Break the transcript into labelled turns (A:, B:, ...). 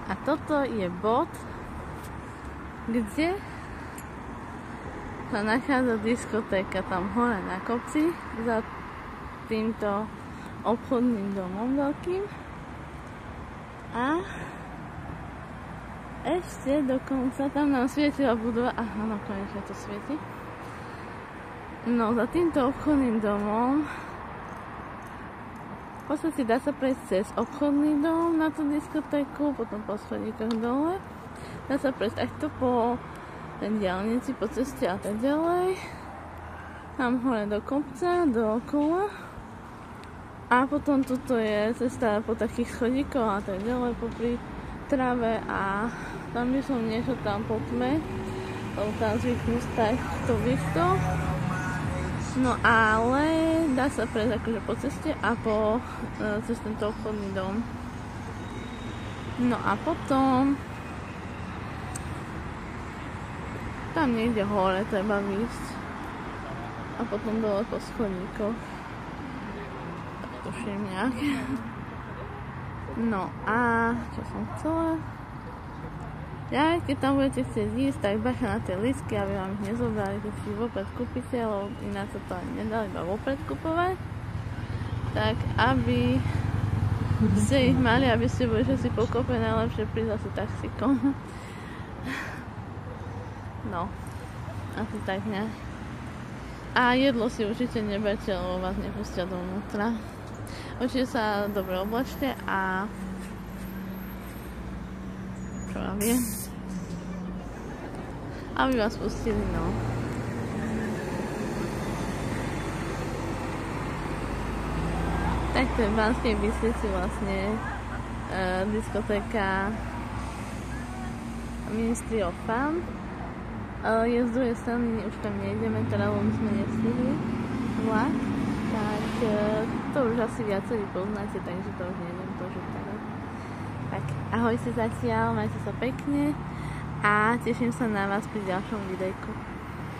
A: A toto je bod, kde sa nachádza diskotéka tam hore na kopci za týmto obchodným domom veľkým. A ešte dokonca tam nám svietila budova. Aha, no konečne to svieti. No, za týmto obchodným domom v podstate dá sa prejsť cez obchodný dom na tú diskotéku, potom po schodíkoch dole. Dá sa prejsť takto po diaľnici, po ceste a tak ďalej. Tam hore do kopca, dookola. A potom tuto je cesta po takých schodíkoch a tak ďalej, popri tráve a tam by som niečo tam po tme, lebo tam zvyknú stať to vysto. No ale dá sa prejsť akože po ceste a cez tento obchodný dom. No a potom tam niekde hore treba výjsť a potom dole po schodníkoch. Tak tuším nejak. No a čo som chcela? Ja, keď tam budete chcieť ísť, tak bacha na tie lístky, aby vám ich nezobrali, keď si vopred kúpite, lebo ináč sa to ani nedá iba vopred kupovať. Tak aby ste ich mali, aby ste boli všetci pokope, najlepšie prísť asi taxíkom. No, asi tak ne. A jedlo si určite neberte, lebo vás nepustia dovnútra. Určite sa dobre oblačte a čo vám je? Aby vás pustili, no. Tak to je v Banskej Bystrici vlastne diskotéka Ministry of Fun. Je z druhej strany, už tam nejdeme, teda lebo sme nestihli vlak, tak to už asi viacerí poznáte, takže to už nejdem požútať. Tak ahojte zatiaľ, majte sa pekne a teším sa na vás pri ďalšom videjku.